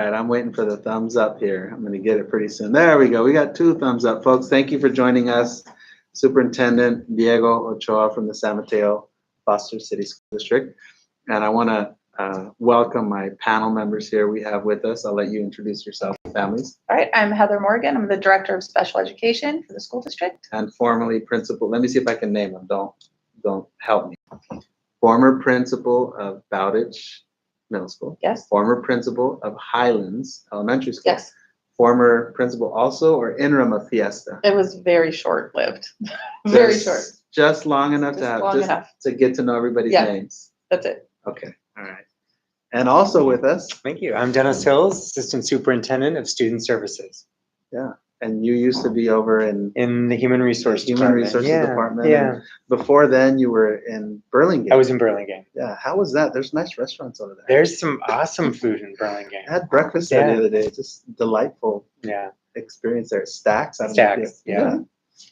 All right, I'm waiting for the thumbs up here. I'm going to get it pretty soon. There we go. We got 2 thumbs up, folks. Thank you for joining us. Superintendent Diego Ochoa from the San Mateo-Foster City School District. And I want to welcome my panel members here we have with us. I'll let you introduce yourself and families. All right, I'm Heather Morgan. I'm the Director of Special Education for the school district. And formerly principal, let me see if I can name them. Don't help me. Former principal of Bowditch Middle School. Yes. Former principal of Highlands Elementary School. Yes. Former principal also or interim of Fiesta. It was very short-lived. Very short. Just long enough to get to know everybody's names. That's it. Okay. All right. And also with us. Thank you. I'm Dennis Hills, Assistant Superintendent of Student Services. Yeah. And you used to be over in the Human Resources Department. Yeah. And before then, you were in Burlingame. I was in Burlingame. Yeah. How was that? There's nice restaurants over there. There's some awesome food in Burlingame. I had breakfast there the other day. Just delightful experience there. Stacks. Stacks. Yeah.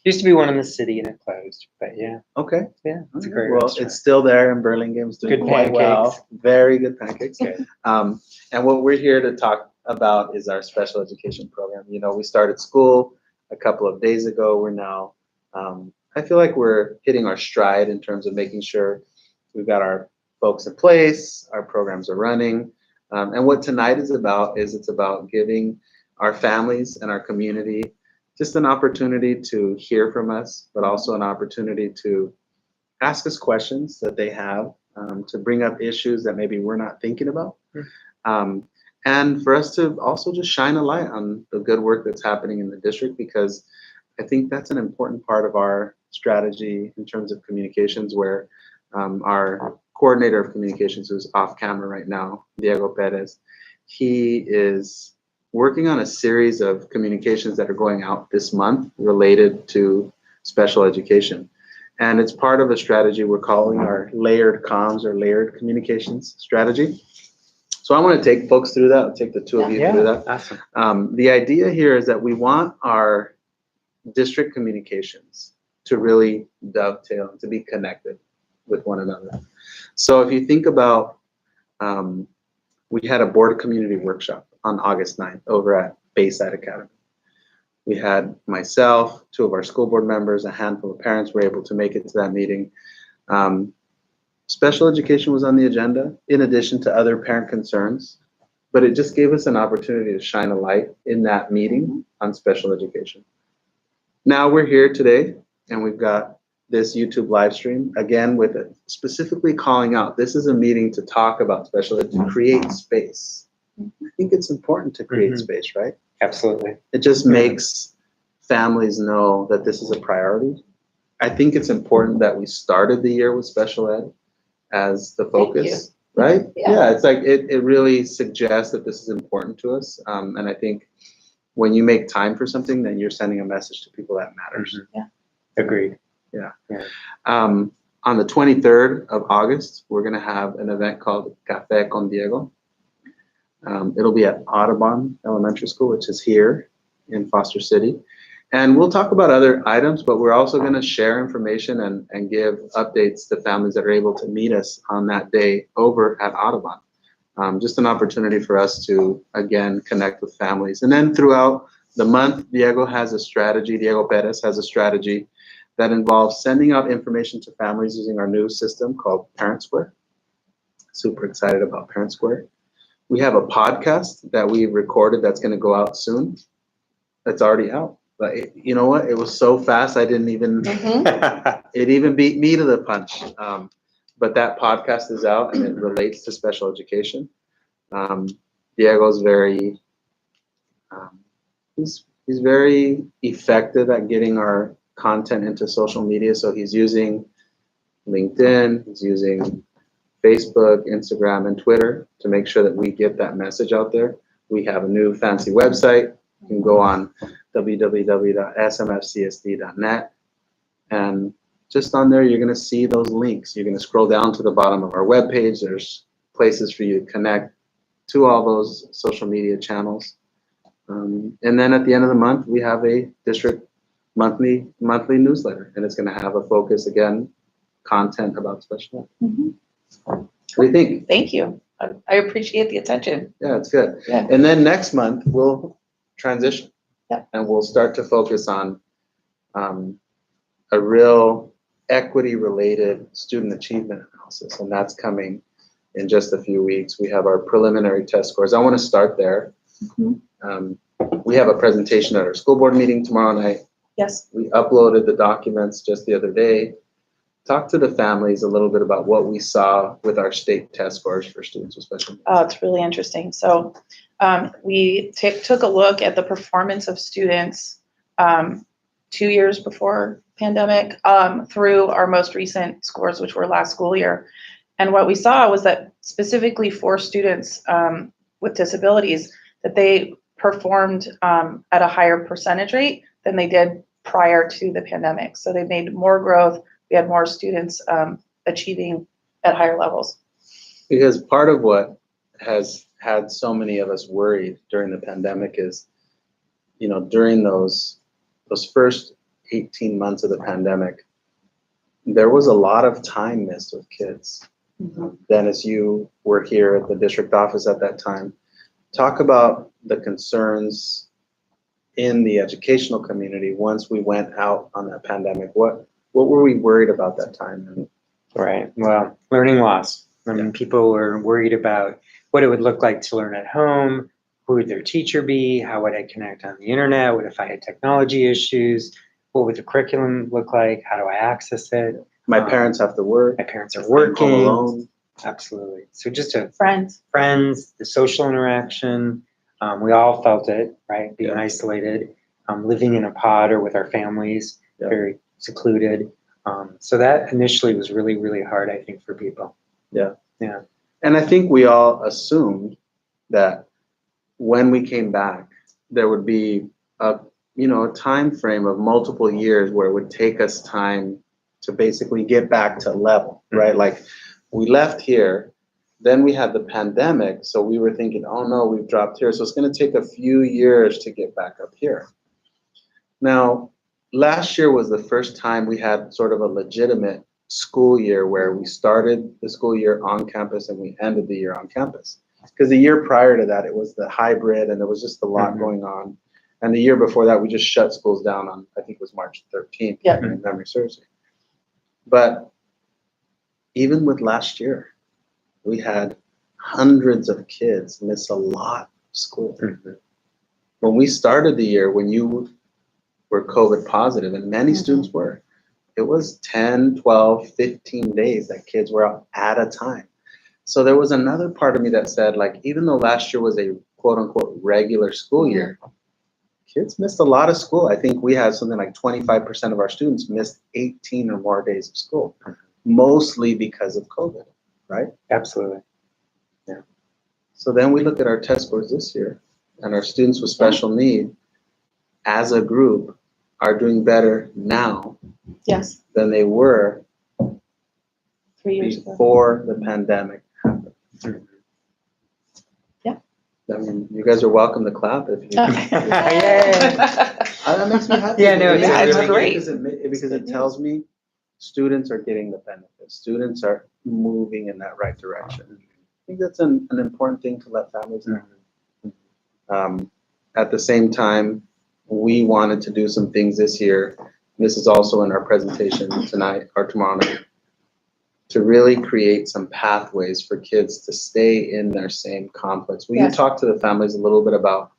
Used to be one in the city and it closed, but yeah. Okay. Yeah. It's a great Well, restaurant. it's still there in Burlingame. It's doing Good quite well. pancakes. Very good pancakes. Good. And what we're here to talk about is our special education program. You know, we started school a couple of days ago. We're now, I feel like we're hitting our stride in terms of making sure we've got our folks in place, our programs are running. And what tonight is about is it's about giving our families and our community just an opportunity to hear from us, but also an opportunity to ask us questions that they have, to bring up issues that maybe we're not thinking about. And for us to also just shine a light on the good work that's happening in the district, because I think that's an important part of our strategy in terms of communications, where our coordinator of communications, who's off camera right now, Diego Perez, he is working on a series of communications that are going out this month related to special education. And it's part of a strategy we're calling our layered comms or layered communications strategy. So I want to take folks through that. I'll take the 2 of you through that. Awesome. The idea here is that we want our district communications to really dovetail, to be connected with one another. So if you think about, we had a board community workshop on August 9th over at Bayside Academy. We had myself, 2 of our school board members, a handful of parents were able to make it to that meeting. Special education was on the agenda in addition to other parent concerns, but it just gave us an opportunity to shine a light in that meeting on special education. Now we're here today and we've got this YouTube live stream, again, with it specifically calling out, this is a meeting to talk about special ed, to create space. I think it's important to create space, right? Absolutely. It just makes families know that this is a priority. I think it's important that we started the year with special ed as the focus, right? Yeah, it's like it really suggests that this is important to us. And I think when you make time for something, then you're sending a message to people that matters. Yeah. Agreed. Yeah. On the 23rd of August, we're going to have an event called Café con Diego. It'll be at Audubon Elementary School, which is here in Foster City. And we'll talk about other items, but we're also going to share information and give updates to families that are able to meet us on that day over at Audubon. Just an opportunity for us to, again, connect with families. And then throughout the month, Diego has a strategy, Diego Perez has a strategy that involves sending out information to families using our new system called Parent Square. Super excited about Parent Square. We have a podcast that we recorded that's going to go out soon. That's already out. But you know what? It was so fast, I didn't even, it even beat me to the punch. But that podcast is out and it relates to special education. Diego's very, he's very effective at getting our content into social media. So he's using LinkedIn, he's using Facebook, Instagram, and Twitter to make sure that we get that message out there. We have a new fancy website. You can go on www.smfcsd.net, and just on there, you're going to see those links. You're going to scroll down to the bottom of our webpage. There's places for you to connect to all those social media channels. And then at the end of the month, we have a district monthly newsletter, and it's going to have a focus, again, content about special ed. What do you think? Thank you. I appreciate the attention. Yeah, it's good. Yeah. And then next month, we'll transition. Yeah. And we'll start to focus on a real equity-related student achievement analysis, and that's coming in just a few weeks. We have our preliminary test scores. I want to start there. Mhm. We have a presentation at our school board meeting tomorrow night. Yes. We uploaded the documents just the other day. Talk to the families a little bit about what we saw with our state test scores for students with special needs. Oh, it's really interesting. So we took a look at the performance of students 2 years before pandemic through our most recent scores, which were last school year. And what we saw was that specifically for students with disabilities, that they performed at a higher percentage rate than they did prior to the pandemic. So they made more growth. We had more students achieving at higher levels. Because part of what has had so many of us worried during the pandemic is, during those first 18 months of the pandemic, there was a lot of time missed with kids. Dennis, you were here at the district office at that time. Talk about the concerns in the educational community once we went out on that pandemic. What were we worried about that time? Right. Well, learning loss. I mean, people were worried about what it would look like to learn at home. Who would their teacher be? How would I connect on the internet? What if I had technology issues? What would the curriculum look like? How do I access it? My parents have to work. My parents are I'm home working. alone. Absolutely. So just Friends. the social interaction. We all felt it, right? Being Yeah. isolated, living in a pod or with our families, Yeah. very secluded. So that initially was really, really hard, I think, for people. Yeah. Yeah. And I think we all assumed that when we came back, there would be a time frame of multiple years where it would take us time to basically get back to level, right? Like we left here, then we had the pandemic, so we were thinking, oh no, we've dropped here, so it's going to take a few years to get back up here. Now, last year was the first time we had sort of a legitimate school year where we started the school year on campus and we ended the year on campus. Because the year prior to that, it was the hybrid and there was just a lot going on. And the year before that, we just shut schools down on, I think it was March 13th, Yeah. if memory serves me. But even with last year, we had hundreds of kids miss a lot of school. When we started the year, when you were COVID positive, and many students were, it was 10, 12, 15 days that kids were out at a time. So there was another part of me that said, like, even though last year was a quote unquote regular school year, kids missed a lot of school. I think we had something like 25% of our students missed 18 or more days of school, mostly because of COVID, right? Absolutely. Yeah. So then we look at our test scores this year, and our students with special need, as a group, are doing better now Yes. than they were 3 years ago. before the pandemic happened. Yeah. I mean, you guys are welcome to clap if you. That makes me happy. Yeah, no, Yeah, it's really great. Because it tells me students are getting the benefits. Students are moving in that right direction. I think that's an important thing to let families know. At the same time, we wanted to do some things this year. This is also in our presentation tonight or tomorrow night, to really create some pathways for kids to stay in their same complex. Will you talk to the families a little bit about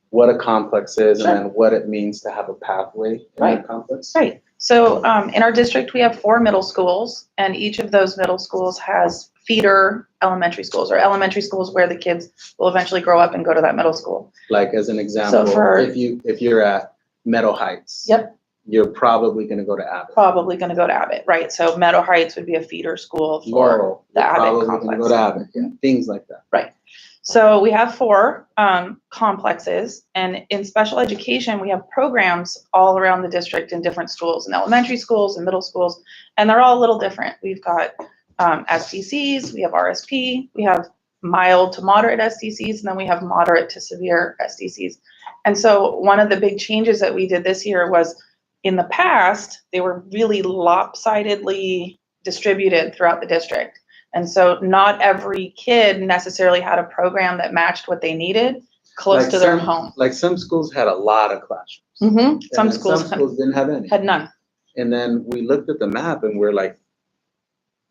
what a complex is and then what it means to have a pathway in a complex? Right. So in our district, we have 4 middle schools, and each of those middle schools has feeder elementary schools, or elementary schools where the kids will eventually grow up and go to that middle school. Like as an example, So if you're at Meadow Heights, you're probably going to go to Abbott. Probably going to go to Abbott, right? So Meadow Heights would be a feeder school for Laurel, the you're Abbott probably complex. going to go to Abbott. Yeah, things like that. Right. So we have 4 complexes, and in special education, we have programs all around the district in different schools, in elementary schools and middle schools, and they're all a little different. We've got SDCs, we have RSP, we have mild to moderate SDCs, and then we have moderate to severe SDCs. And so one of the big changes that we did this year was, in the past, they were really lopsidedly distributed throughout the district. And so not every kid necessarily had a program that matched what they needed close Like to their some- home. Like some schools had a lot of classrooms. Mm-hmm. Some And then schools didn't have any. had none. And then we looked at the map and we're like,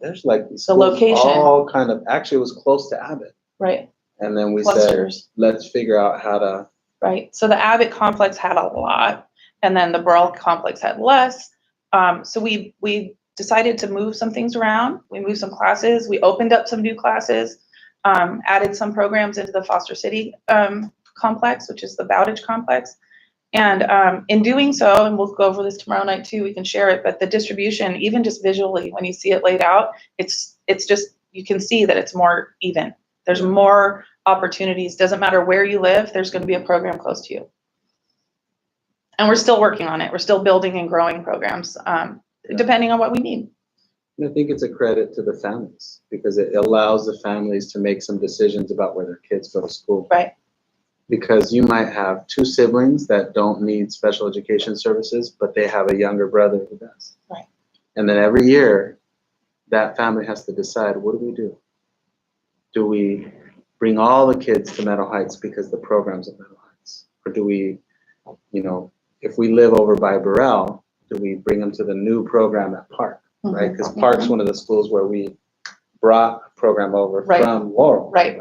there's like these The schools location. all kind of, actually it was close to Abbott. Right. And then we said, Clusters. let's figure out how to, Right. So the Abbott complex had a lot, and then the Burrell complex had less. So we decided to move some things around. We moved some classes. We opened up some new classes, added some programs into the Foster City complex, which is the Bowditch complex. And in doing so, and we'll go over this tomorrow night too, we can share it, but the distribution, even just visually, when you see it laid out, it's just, you can see that it's more even. There's more opportunities. Doesn't matter where you live, there's going to be a program close to you. And we're still working on it. We're still building and growing programs, depending on what we need. I think it's a credit to the families because it allows the families to make some decisions about where their kids go to school. Right. Because you might have two siblings that don't need special education services, but they have a younger brother who does. Right. And then every year, that family has to decide, what do we do? Do we bring all the kids to Meadow Heights because the program's at Meadow Heights? Or do we, if we live over by Burrell, do we bring them to the new program at Park, right? Because Park's one of the schools where we brought a program over from Laurel, right?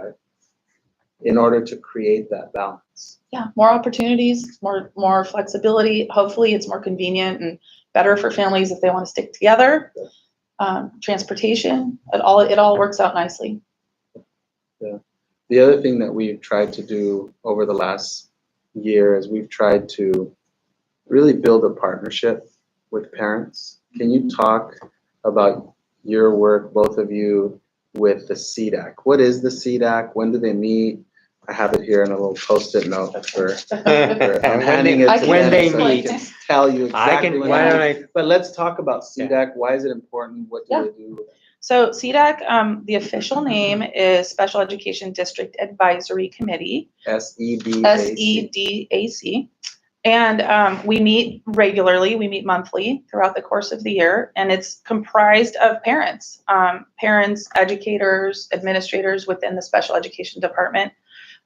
In order to create that balance. Yeah, more opportunities, more flexibility. Hopefully it's more convenient and better for families if they want to stick together. Transportation, it all works out nicely. Yeah. The other thing that we've tried to do over the last year is we've tried to really build a partnership with parents. Can you talk about your work, both of you, with the CDAC? What is the CDAC? When do they meet? I have it here in a little Post-it note I'm handing it to when them they so I meet. can tell you exactly when why they don't meet. I? But let's talk about CDAC. Why is it important? What do they do? So CDAC, the official name is Special Education District Advisory Committee. SEDAC. SEDAC. And we meet regularly. We meet monthly throughout the course of the year, and it's comprised of parents, educators, administrators within the special education department.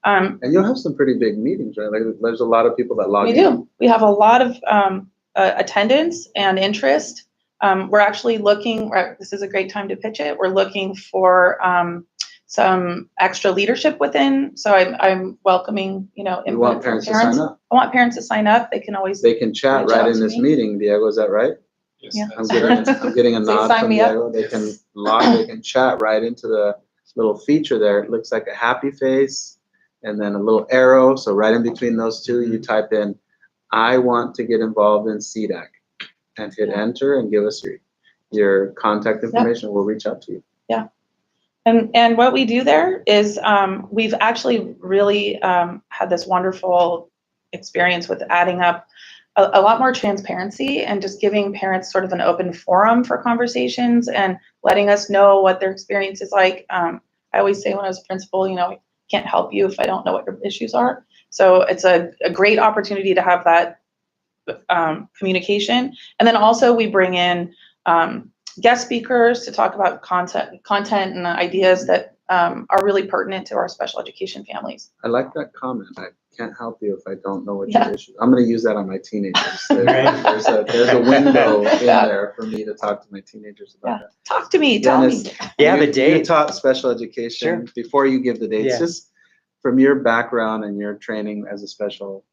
And you'll have some pretty big meetings, right? Like there's a lot of people that log in. We do. We have a lot of attendance and interest. We're actually looking, this is a great time to pitch it. We're looking for some extra leadership within. So I'm welcoming, input You want from parents to sign up? I want parents to sign up. They can chat reach right out in to this me. meeting. Diego, is that right? Yes, Yeah. I'm getting a Say nod sign from me up. Diego. They can chat right into the little feature there. It looks like a happy face and then a little arrow. So right in between those two, you type in, I want to get involved in CDAC, and hit enter and give us your contact information. We'll reach out to you. Yeah. And what we do there is we've actually really had this wonderful experience with adding up a lot more transparency and just giving parents sort of an open forum for conversations and letting us know what their experience is like. I always say when I was a principal, I can't help you if I don't know what your issues are. So it's a great opportunity to have that communication. And then also we bring in guest speakers to talk about content and ideas that are really pertinent to our special education families. I like that comment. I can't help you if I don't know what your issue. I'm going to use that on my teenagers. There's a window in there for me to talk to my teenagers about that. Talk to me. Tell me. Yeah, the You date. taught special education. Sure. Before you give the dates, Yeah. just from your background and your training as a special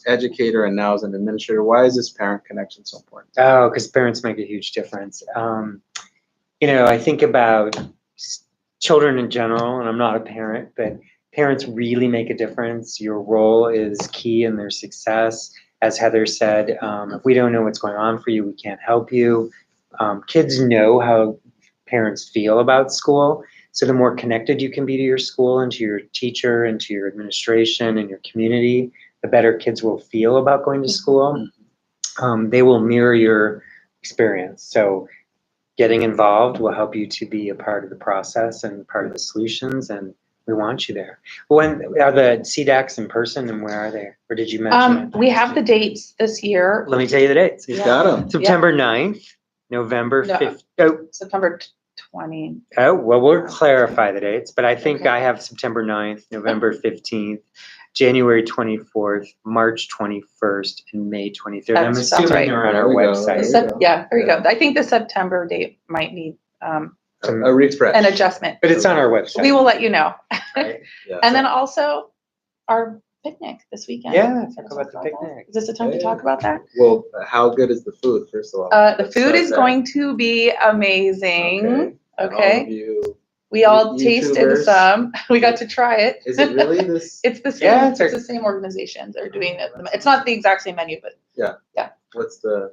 educator and now as an administrator, why is this parent connection so important? Oh, because parents make a huge difference. I think about children in general, and I'm not a parent, but parents really make a difference. Your role is key in their success. As Heather said, if we don't know what's going on for you, we can't help you. Kids know how parents feel about school. So the more connected you can be to your school and to your teacher and to your administration and your community, the better kids will feel about going to school. They will mirror your experience. So getting involved will help you to be a part of the process and part of the solutions, and we want you there. When are the CDACs in person, and where are they? Or did you mention it? We have the dates this year. Let me tell you the dates. He's got them. September 9th, November No. 5th. Oh, September 20. Oh, well, we'll clarify the dates, but I think I have September 9th, November 15th, January 24th, March 21st, and May 23rd. I'm That sounds assuming right. they're on our There we go. website. There we go. Yeah, there you Yeah. go. I think the September date might need A refresh. an adjustment. But it's on our website. We will let you know. Right? Yeah. And then also our picnic this weekend. Yeah, Wanna talk about the that? picnic. Is this the time to Yeah. talk about that? Well, how good is the food, first of all? The Let's food start is there. going to be amazing. And all of Okay. you, We all YouTubers. tasted some. We got to try it. is it really this? It's the same. Yeah, it's it's the same organization. They're doing it. It's not the exact same menu, but What's the?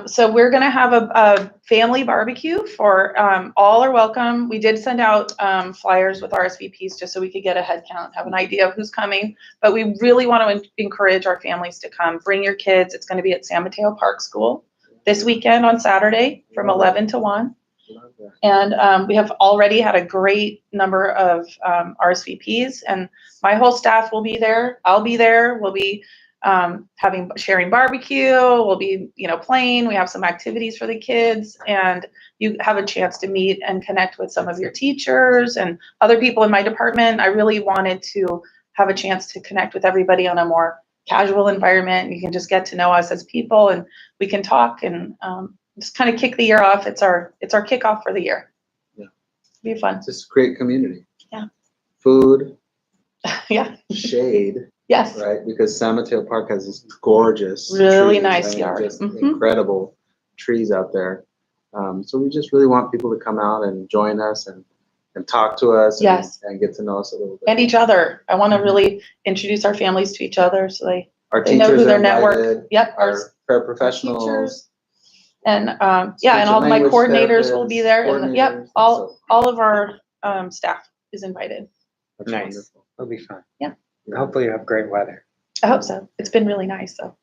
so we're gonna have a family barbecue for all are welcome. We did send out flyers with RSVPs just so we could get a head count, have an idea of who's coming. But we really want to encourage our families to come. Bring your kids. It's going to be at San Mateo Park School this weekend on Saturday from 11 to 1. And we have already had a great number of RSVPs, and my whole staff will be there. I'll be there. We'll be sharing barbecue. We'll be, playing. We have some activities for the kids, and you have a chance to meet and connect with some of your teachers and other people in my department. I really wanted to have a chance to connect with everybody on a more casual environment. You can just get to know us as people, and we can talk and just kind of kick the year off. It's our kickoff for the year. Yeah. It'll be fun. Just create community. Yeah. Food. Yeah. Shade. Yes. Right, because San Mateo Park has these gorgeous, really trees, nice and yard. just Mhm. incredible trees out there. So we just really want people to come out and join us and talk to us. Yes. And get to know us a little bit. And each other. I want to really introduce our families to each other so they Our know teachers who their are network. invited, Yep. our paraprofessionals. teachers. And and speech all of my language coordinators will be there. therapists, And yep, coordinators, all so of our staff is invited. that's Nice. wonderful. It'll be fun. Yeah. Hopefully you have great weather. I hope so. It's been really nice. So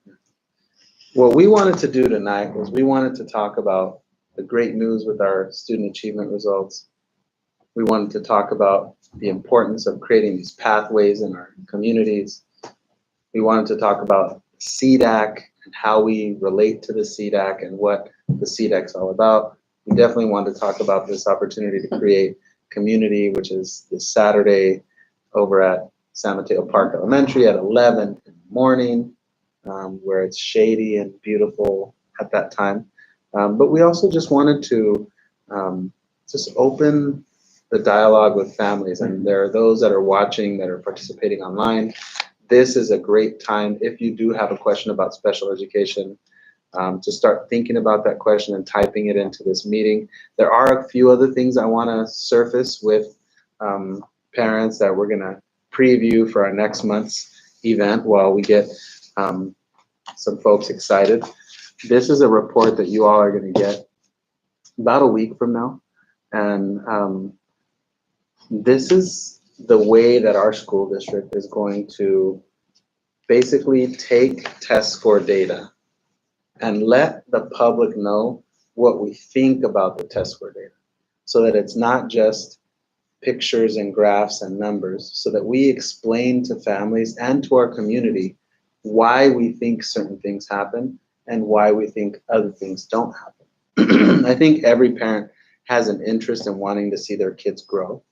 What we wanted to do tonight was we wanted to talk about the great news with our student achievement results. We wanted to talk about the importance of creating these pathways in our communities. We wanted to talk about CDAC and how we relate to the CDAC and what the CDAC is all about. We definitely wanted to talk about this opportunity to create community, which is this Saturday over at San Mateo Park Elementary at 11 in the morning, where it's shady and beautiful at that time. But we also just wanted to just open the dialogue with families. And there are those that are watching that are participating online. This is a great time, if you do have a question about special education, to start thinking about that question and typing it into this meeting. There are a few other things I want to surface with parents that we're going to preview for our next month's event while we get some folks excited. This is a report that you all are going to get about a week from now. And this is the way that our school district is going to basically take test score data and let the public know what we think about the test score data, so that it's not just pictures and graphs and numbers, so that we explain to families and to our community why we think certain things happen and why we think other things don't happen. I think every parent has an interest in wanting to see their kids grow,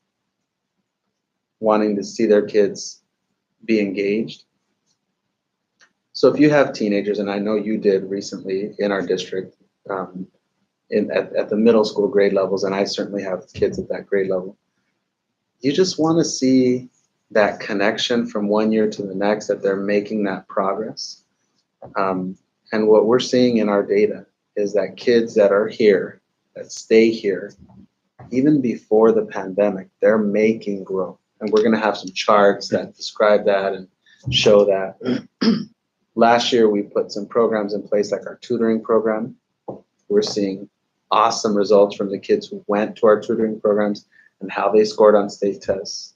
wanting to see their kids be engaged. So if you have teenagers, and I know you did recently in our district, at the middle school grade levels, and I certainly have kids at that grade level, you just want to see that connection from one year to the next, that they're making that progress. And what we're seeing in our data is that kids that are here, that stay here, even before the pandemic, they're making growth. And we're going to have some charts that describe that and show that. Last year, we put some programs in place like our tutoring program. We're seeing awesome results from the kids who went to our tutoring programs and how they scored on state tests.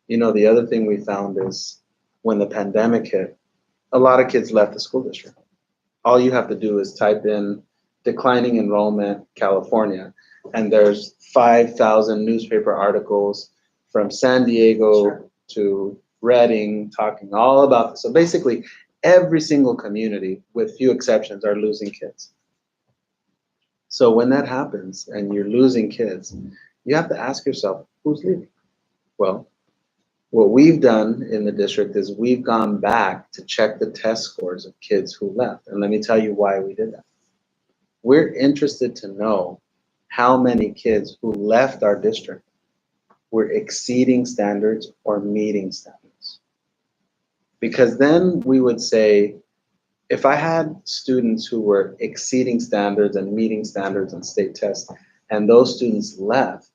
The other thing we found is when the pandemic hit, a lot of kids left the school district. All you have to do is type in declining enrollment, California, and there's 5,000 newspaper articles from San Diego to Reading talking all about this. So basically, every single community, with few exceptions, are losing kids. So when that happens and you're losing kids, you have to ask yourself, who's leaving? Well, what we've done in the district is we've gone back to check the test scores of kids who left. And let me tell you why we did that. We're interested to know how many kids who left our district were exceeding standards or meeting standards. Because then we would say, if I had students who were exceeding standards and meeting standards on state tests, and those students left,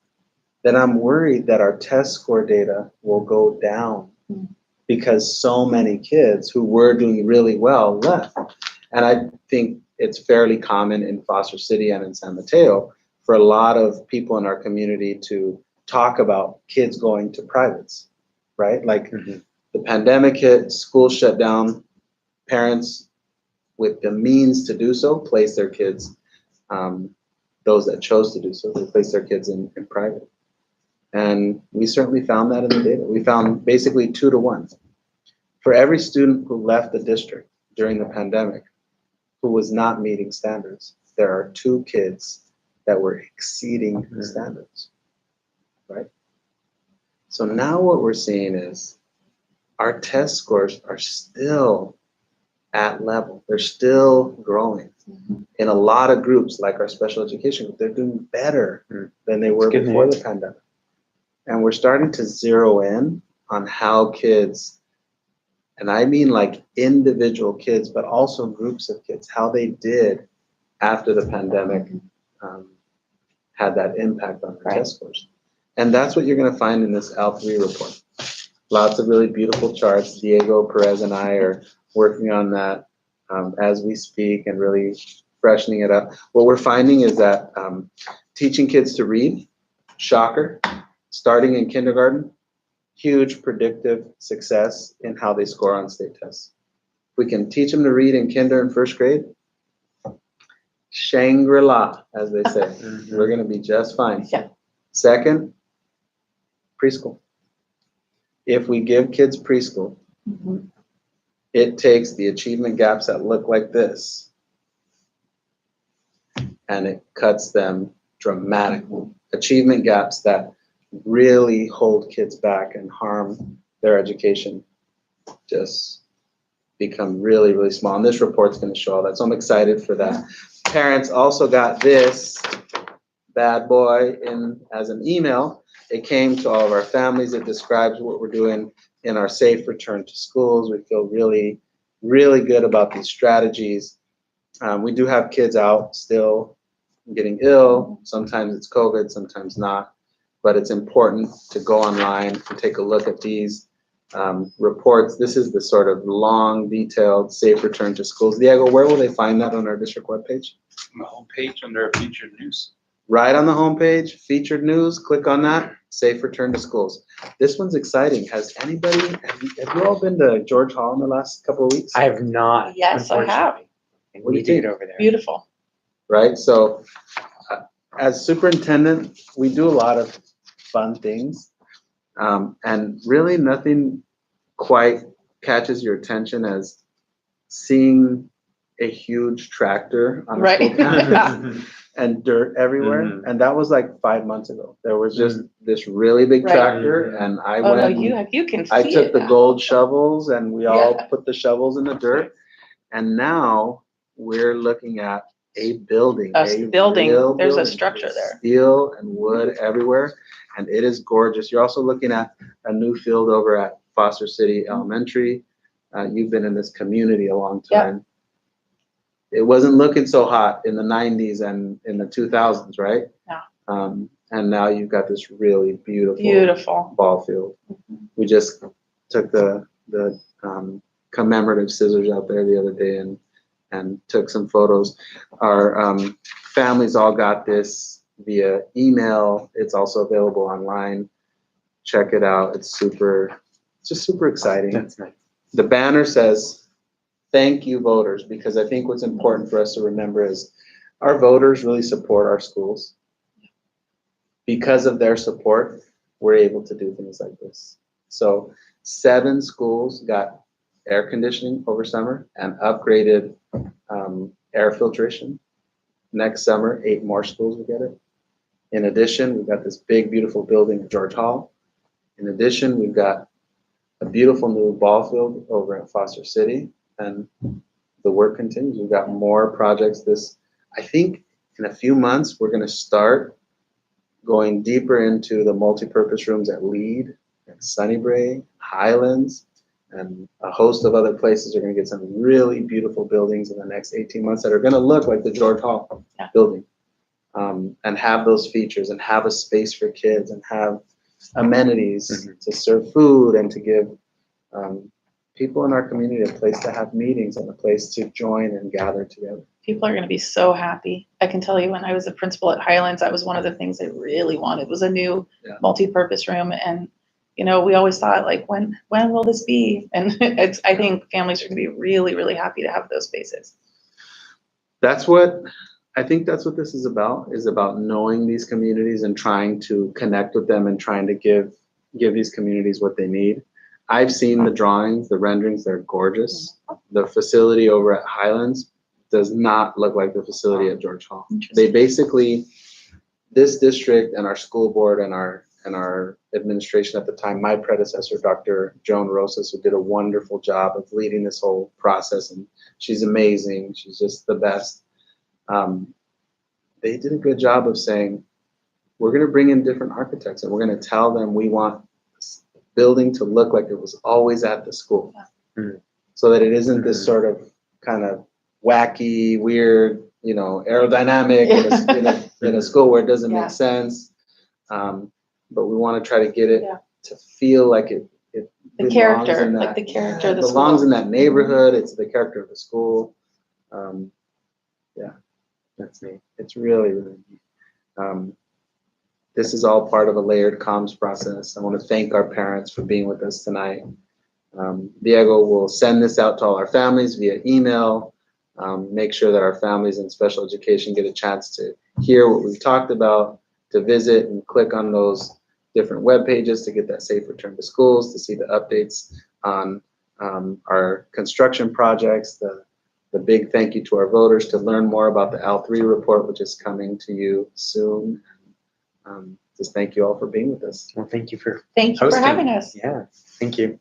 then I'm worried that our test score data will go down because so many kids who were doing really well left. And I think it's fairly common in Foster City and in San Mateo for a lot of people in our community to talk about kids going to privates, right? Like the pandemic hit, school shut down, parents with the means to do so place their kids, those that chose to do so, they place their kids in private. And we certainly found that in the data. We found basically 2 to 1. For every student who left the district during the pandemic who was not meeting standards, there are 2 kids that were exceeding standards, right? So now what we're seeing is our test scores are still at level. They're still growing. In a lot of groups, like our special education group, they're doing better than they were before the pandemic. And we're starting to zero in on how kids, and I mean like individual kids, but also groups of kids, how they did after the pandemic had that impact on their test scores. And that's what you're going to find in this L3 report. Lots of really beautiful charts. Diego Perez and I are working on that as we speak and really freshening it up. What we're finding is that teaching kids to read, shocker, starting in kindergarten, huge predictive success in how they score on state tests. If we can teach them to read in kinder and first grade, Shangri-La, as they say, we're going to be just fine. Yeah. Second, preschool. If we give kids preschool, it takes the achievement gaps that look like this and it cuts them dramatically. Achievement gaps that really hold kids back and harm their education just become really, really small. And this report's going to show all that. So I'm excited for that. Parents also got this bad boy in as an email. It came to all of our families. It describes what we're doing in our safe return to schools. We feel really, really good about these strategies. We do have kids out still getting ill. Sometimes it's COVID, sometimes not. But it's important to go online and take a look at these reports. This is the sort of long, detailed, safe return to schools. Diego, where will they find that on our district webpage? On the homepage under featured news. Right on the homepage, featured news, click on that, safe return to schools. This one's exciting. Has anybody, have you all been to George Hall in the last couple of weeks? I have not. Yes, I have. And What do we you did think? over there. Beautiful. Right, so as superintendent, we do a lot of fun things. And really nothing quite catches your attention as seeing a huge tractor on a school campus and dirt everywhere. And that was like 5 months ago. There was just this really big tractor and I Oh, no, went, you can see I it took the now. gold shovels and we all Yeah. put the shovels in the dirt. And now we're looking at a building. A building. real There's a building structure with there. Steel and wood everywhere. And it is gorgeous. You're also looking at a new field over at Foster City Elementary. You've been in this community a long time. It wasn't looking so hot in the 90s and in the 2000s, right? No. And now you've got this really beautiful ball field. We just took the commemorative scissors out there the other day and took some photos. Our families all got this via email. It's also available online. Check it out. It's just super exciting. That's nice. The banner says, "Thank you, voters," because I think what's important for us to remember is our voters really support our schools. Because of their support, we're able to do things like this. So 7 schools got air conditioning over summer and upgraded air filtration. next summer, 8 more schools will get it. In addition, we've got this big, beautiful building at George Hall. In addition, we've got a beautiful new ball field over at Foster City, and the work continues. We've got more projects. I think in a few months, we're going to start going deeper into the multi-purpose rooms at Lead, and Sunnybray, Highlands, and a host of other places are going to get some really beautiful buildings in the next 18 months that are going to look like the George Hall building, and have those features and have a space for kids and have amenities to serve food and to give people in our community a place to have meetings and a place to join and gather together. People are going to be so happy. I can tell you, when I was a principal at Highlands, that was one of the things I really wanted, was a new multi-purpose room. And we always thought, like, when will this be? And I think families are going to be really, really happy to have those spaces. I think that's what this is about knowing these communities and trying to connect with them and trying to give these communities what they need. I've seen the drawings, the renderings, they're gorgeous. The facility over at Highlands does not look like the facility at George Hall. They basically, this district and our school board and our administration at the time, my predecessor, Dr. Joan Rosas, who did a wonderful job of leading this whole process, and she's amazing. She's just the best. They did a good job of saying, we're going to bring in different architects and we're going to tell them we want this building to look like it was always at the school, so that it isn't this sort of kind of wacky, weird, aerodynamic in a school where it doesn't make sense. But we want to try to get it to feel like it the character, like the character of the school. Belongs in that neighborhood. It's the character of the school. That's neat. It's really, really neat. This is all part of a layered comms process. I want to thank our parents for being with us tonight. Diego will send this out to all our families via email. Make sure that our families in special education get a chance to hear what we've talked about, to visit and click on those different web pages to get that safe return to schools, to see the updates on our construction projects, the big thank you to our voters, to learn more about the L3 report, which is coming to you soon. Just thank you all for being with us. Well, thank you for having us. Yeah, thank you.